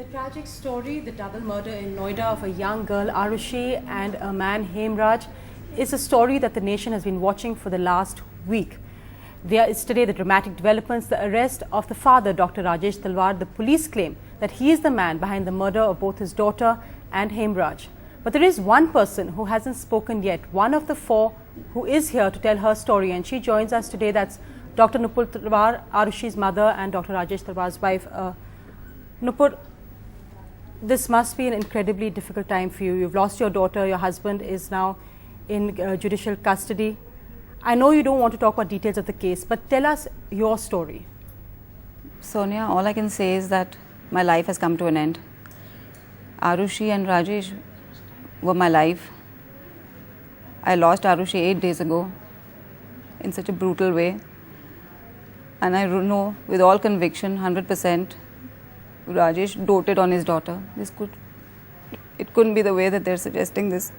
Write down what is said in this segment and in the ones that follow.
The tragic story, the double murder in Noida of a young girl, Arushi, and a man, Hemraj, is a story that the nation has been watching for the last week. There is today the dramatic developments, the arrest of the father, Dr. Rajesh Talwar. The police claim that he is the man behind the murder of both his daughter and Hemraj. But there is one person who hasn't spoken yet, one of the four who is here to tell her story, and she joins us today. That's Dr. Nupur Talwar, Arushi's mother, and Dr. Rajesh Talwar's wife. Nupur, this must be an incredibly difficult time for you. You've lost your daughter, your husband is now in judicial custody. I know you don't want to talk about details of the case, but tell us your story. Sonia, all I can say is that my life has come to an end. Arushi and Rajesh were my life. I lost Arushi 8 days ago in such a brutal way. And I know with all conviction, 100%, Rajesh doted on his daughter. It couldn't be the way that they're suggesting this.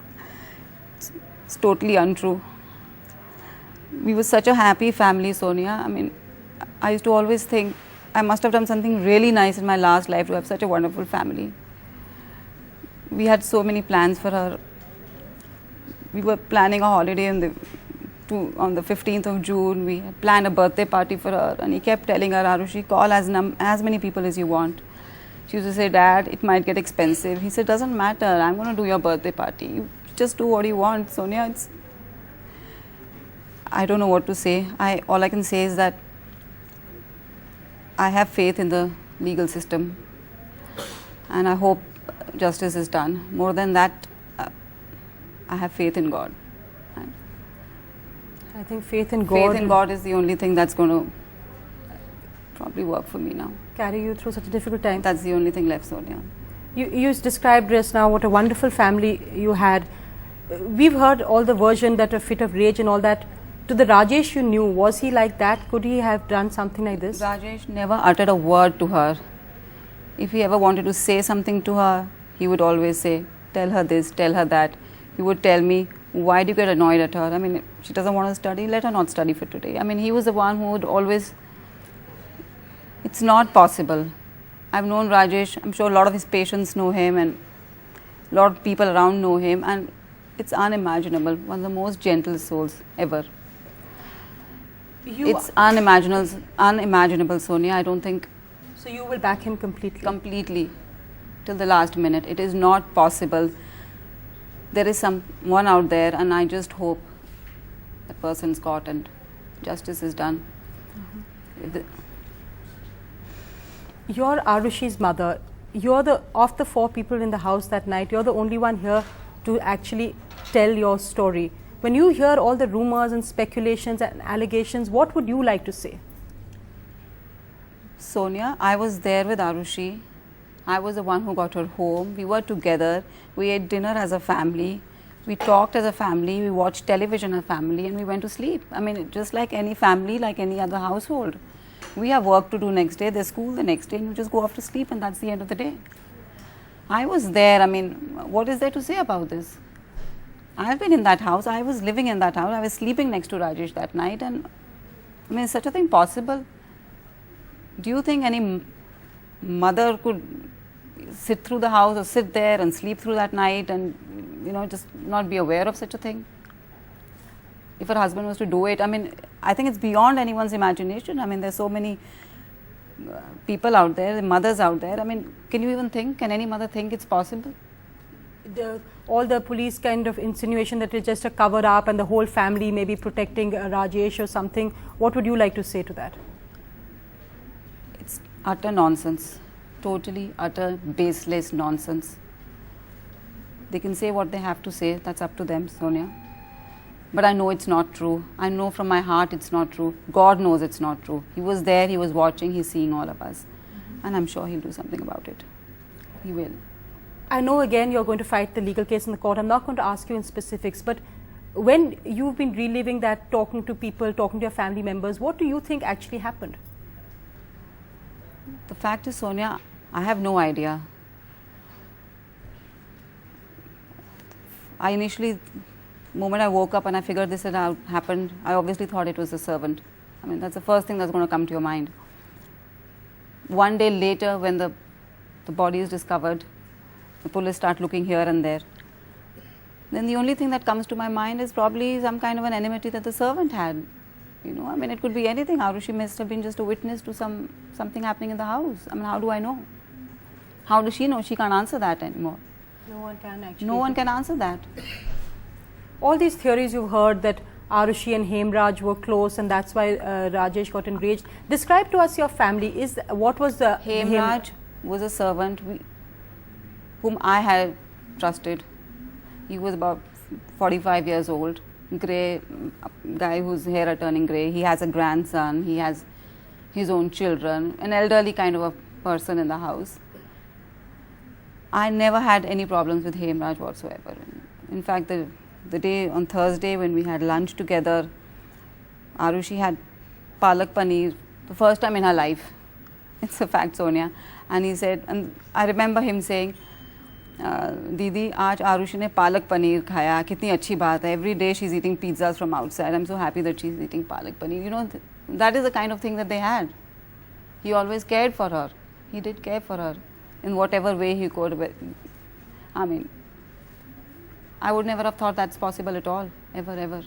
It's totally untrue. We were such a happy family, Sonia. I mean, I used to always think I must have done something really nice in my last life to have such a wonderful family. We had so many plans for her. We were planning a holiday on the 15th of June. We had planned a birthday party for her, and he kept telling her, Arushi, call as many people as you want. She used to say, Dad, it might get expensive. He said, doesn't matter, I'm going to do your birthday party. You just do what you want, Sonia. I don't know what to say. All I can say is that I have faith in the legal system, and I hope justice is done. More than that, I have faith in God. I think faith in God. Faith in God is the only thing that's going to probably work for me now. Carry you through such a difficult time. That's the only thing left, Sonia. You described just now what a wonderful family you had. We've heard all the version that a fit of rage and all that. To the Rajesh you knew, was he like that? Could he have done something like this? Rajesh never uttered a word to her. If he ever wanted to say something to her, he would always say, tell her this, tell her that. He would tell me, why do you get annoyed at her? I mean, if she doesn't want to study, let her not study for today. I mean, he was the one who would always, it's not possible. I've known Rajesh, I'm sure a lot of his patients know him, and a lot of people around know him, and it's unimaginable. One of the most gentle souls ever. It's unimaginable, Sonia. I don't think. So you will back him completely? Completely, till the last minute. It is not possible. There is someone out there, and I just hope that person's caught and justice is done. You're Arushi's mother. You're of the four people in the house that night, you're the only one here to actually tell your story. When you hear all the rumors and speculations and allegations, what would you like to say? Sonia, I was there with Arushi. I was the one who got her home. We were together. We ate dinner as a family. We talked as a family. We watched television as a family, and we went to sleep. I mean, just like any family, like any other household. We have work to do next day. There's school the next day, and you just go off to sleep, and that's the end of the day. I was there. I mean, what is there to say about this? I have been in that house. I was living in that house. I was sleeping next to Rajesh that night, and I mean, is such a thing possible? Do you think any mother could sit through the house or sit there and sleep through that night and, just not be aware of such a thing? If her husband was to do it, I mean, I think it's beyond anyone's imagination. I mean, there's so many people out there, mothers out there. I mean, can you even think? Can any mother think it's possible? All the police kind of insinuation that it's just a cover up and the whole family may be protecting Rajesh or something. What would you like to say to that? It's utter nonsense. Totally utter baseless nonsense. They can say what they have to say. That's up to them, Sonia. But I know it's not true. I know from my heart it's not true. God knows it's not true. He was there, he was watching, he's seeing all of us. And I'm sure he'll do something about it. He will. I know again you're going to fight the legal case in the court. I'm not going to ask you in specifics, but when you've been reliving that, talking to people, talking to your family members, what do you think actually happened? The fact is, Sonia, I have no idea. I initially, the moment I woke up and I figured this had happened, I obviously thought it was a servant. I mean, that's the first thing that's going to come to your mind. One day later, when the the body is discovered, the police start looking here and there. Then the only thing that comes to my mind is probably some kind of an enmity that the servant had. You know, I mean, it could be anything. Arushi must have been just a witness to something happening in the house. I mean, how do I know? How does she know? She can't answer that anymore. No one can actually. No one can answer that. All these theories you've heard that Arushi and Hemraj were close and that's why Rajesh got enraged. Describe to us your family. What was the Hemraj was a servant whom I had trusted. He was about 45 years old, grey guy whose hair are turning grey. He has a grandson, he has his own children, an elderly kind of a person in the house. I never had any problems with Hemraj whatsoever. In fact, the day on Thursday when we had lunch together, Arushi had palak paneer, the first time in her life. It's a fact, Sonia. And he said, and I remember him saying, Didi, aaj Arushi ne palak paneer khaya, kitni achhi baat hai. Every day she's eating pizzas from outside. I'm so happy that she's eating palak paneer. You know, that is the kind of thing that they had. He always cared for her. He did care for her in whatever way he could. I mean, I would never have thought that's possible at all, ever, ever.